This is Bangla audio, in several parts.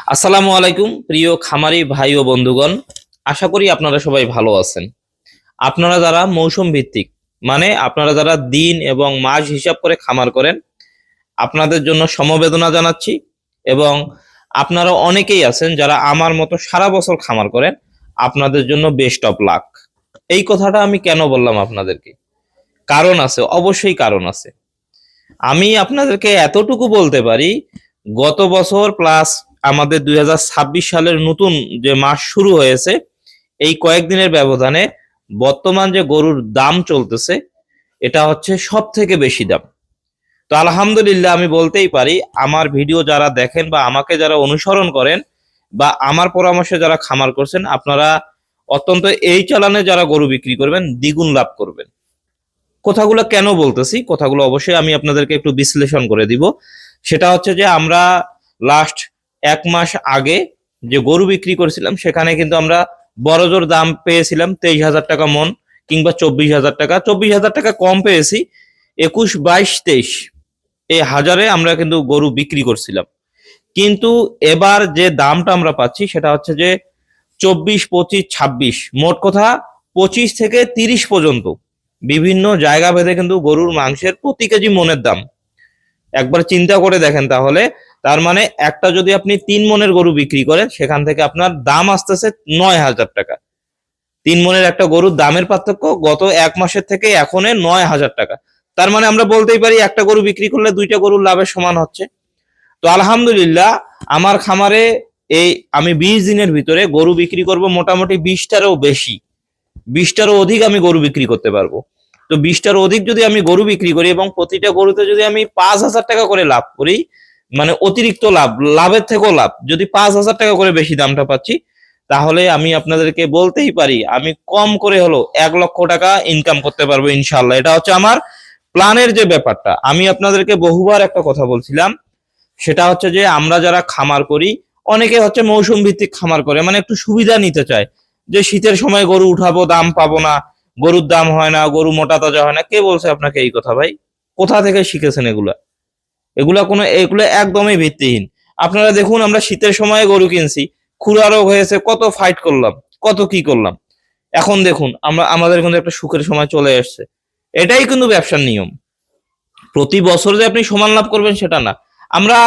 আসসালামু আলাইকুম প্রিয় খামারি ভাই ও বন্ধুগণ। আশা করি আপনারা সবাই ভালো আছেন। আপনারা যারা মৌসুম ভিত্তিক মানে আপনারা যারা দিন এবং মাস হিসাব করে খামার করেন, আপনাদের জন্য সমবেদনা জানাচ্ছি। এবং আপনারা অনেকেই আছেন যারা আমার মতো সারা বছর খামার করেন, আপনাদের জন্য বেস্ট অফ লাক। এই কথাটা আমি কেন বললাম আপনাদেরকে? কারণ আছে, অবশ্যই কারণ আছে। আমি আপনাদেরকে এতটুকু বলতে পারি, গত বছর প্লাস আমাদের 2026 সালের নতুন যে মাস শুরু হয়েছে, এই কয়েকদিনের ব্যবধানে বর্তমান যে গরুর দাম চলতেছে, এটা হচ্ছে সব থেকে বেশি দাম। তো আলহামদুলিল্লাহ আমি বলতেই পারি, আমার ভিডিও যারা দেখেন বা আমাকে যারা অনুসরণ করেন বা আমার পরামর্শে যারা খামার করছেন, আপনারা অত্যন্ত এই চালানে যারা গরু বিক্রি করবেন দ্বিগুণ লাভ করবেন। কথাগুলো কেন বলতেছি, কথাগুলো অবশ্যই আমি আপনাদেরকে একটু বিশ্লেষণ করে দিব। সেটা হচ্ছে যে আমরা লাস্ট 1 মাস আগে যে গরু বিক্রি করেছিলাম, সেখানে কিন্তু আমরা বড়জোর দাম পেয়েছিলাম 23,000 টাকা মন, কিংবা 24,000 টাকা। 24,000 টাকা কম পেয়েছি, 21, 22, 23 এই হাজারে আমরা কিন্তু গরু বিক্রি করছিলাম। কিন্তু এবার যে দামটা আমরা পাচ্ছি সেটা হচ্ছে যে 24, 25, 26, মোট কথা 25 থেকে 30 পর্যন্ত বিভিন্ন জায়গা ভেদে কিন্তু গরুর মাংসের প্রতি কেজি মনের দাম। একবার চিন্তা করে দেখেন তাহলে, তার মানে একটা যদি আপনি 3 মনের গরু বিক্রি করেন, সেখান থেকে আপনার দাম আসতেছে 9,000 টাকা। 3 মনের একটা গরুর দামের পার্থক্য গত 1 মাসের থেকে এখন 9,000 টাকা। তার মানে আমরা বলতেই পারি একটা গরু বিক্রি করলে 2টা গরুর লাভের সমান হচ্ছে। তো আলহামদুলিল্লাহ আমার খামারে এই আমি 20 দিনের ভিতরে গরু বিক্রি করব মোটামুটি 20টারও বেশি, 20টারও অধিক আমি গরু বিক্রি করতে পারবো। তো 20টার অধিক যদি আমি গরু বিক্রি করি এবং প্রতিটা গরুতে যদি আমি 5,000 টাকা করে লাভ করি, মানে অতিরিক্ত লাভ, লাভের থেকেও লাভ, যদি 5,000 টাকা করে বেশি দামটা পাচ্ছি, তাহলে আমি আপনাদেরকে বলতেই পারি আমি কম করে হলো 1 লক্ষ টাকা ইনকাম করতে পারবো ইনশাল্লাহ। এটা হচ্ছে আমার প্ল্যানের যে ব্যাপারটা। আমি আপনাদেরকে বহুবার একটা কথা বলছিলাম, সেটা হচ্ছে যে আমরা যারা খামার করি, অনেকে হচ্ছে মৌসুম ভিত্তিক খামার করে, মানে একটু সুবিধা নিতে চায় যে শীতের সময় গরু উঠাবো, দাম পাবো না, গরুর দাম হয় না, গরু মোটা তাজা হয় না। কে বলছে আপনাকে এই কথা ভাই? কোথা থেকে শিখেছেন এগুলা? এগুলো একদমই ভিত্তিহীন। আপনারা দেখুন, আমরা শীতের সময় গরু কিনছি, খুরা রোগ হয়েছে, কত ফাইট করলাম, কত কি করলাম। এখন দেখুন আমাদের কিন্তু একটা সুখের সময় চলে আসছে। এটাই কিন্তু ব্যবসার নিয়ম। প্রতি বছর যে আপনি সমান লাভ করবেন সেটা না। আমরা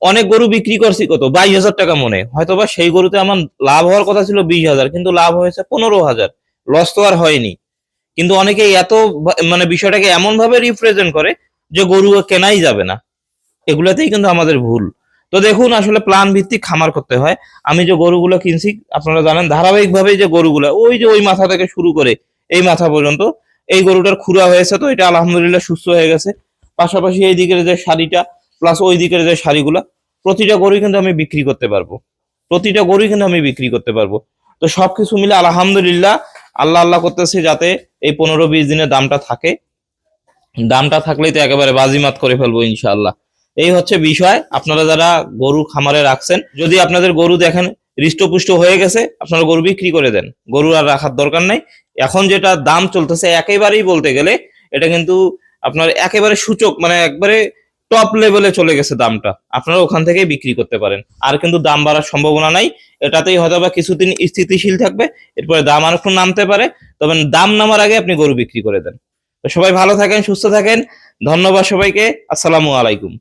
অনেক গরু বিক্রি করছি কত 22,000 টাকা মনে, হয়তোবা সেই গরুতে আমার লাভ হওয়ার কথা ছিল 20,000, কিন্তু লাভ হয়েছে 15,000। লস তো আর হয়নি। কিন্তু অনেকে এত মানে বিষয়টাকে এমন ভাবে রিপ্রেজেন্ট করে যে গরু কেনাই যাবে না। এগুলাতেই কিন্তু আমাদের ভুল। তো দেখুন, আসলে প্ল্যান ভিত্তিক খামার করতে হয়। আমি যে গরুগুলো কিনছি আপনারা জানেন, ধারাবাহিকভাবে যে গরুগুলো, ওই যে ওই মাথা থেকে শুরু করে এই মাথা পর্যন্ত, এই গরুটার খুরা হয়েছে, তো এটা আলহামদুলিল্লাহ সুস্থ হয়ে গেছে। পাশাপাশি এই দিকের যে শাড়িটা প্লাস ওই দিকের যে শাড়িগুলা, প্রতিটা গরুই কিন্তু আমি বিক্রি করতে পারবো। প্রতিটা গরুই কিন্তু আমি বিক্রি করতে পারবো। তো সবকিছু মিলে আলহামদুলিল্লাহ আল্লাহ আল্লাহ করতেছি যাতে এই 15-20 দিনের দামটা থাকে। দামটা থাকলেই তো একেবারে বাজিমাত করে ফেলবো ইনশাআল্লাহ। এই হচ্ছে বিষয়। আপনারা যারা গরু খামারে রাখছেন, যদি আপনাদের গরু দেখেন হৃষ্টপুষ্ট হয়ে গেছে, আপনারা গরু বিক্রি করে দেন, গরু আর রাখার দরকার নাই। এখন যেটা দাম চলতেছে একেবারেই বলতে গেলে এটা কিন্তু আপনার একেবারে সূচক, মানে একবারে টপ লেভেলে চলে গেছে দামটা। আপনারা ওখান থেকেই বিক্রি করতে পারেন, আর কিন্তু দাম বাড়ার সম্ভাবনা নাই। এটাতেই হয়তো বা কিছুদিন স্থিতিশীল থাকবে, এরপরে দাম আর একটু নামতে পারে। তবে দাম নামার আগে আপনি গরু বিক্রি করে দেন। তো সবাই ভালো থাকেন, সুস্থ থাকেন। ধন্যবাদ সবাইকে। আসসালামু আলাইকুম।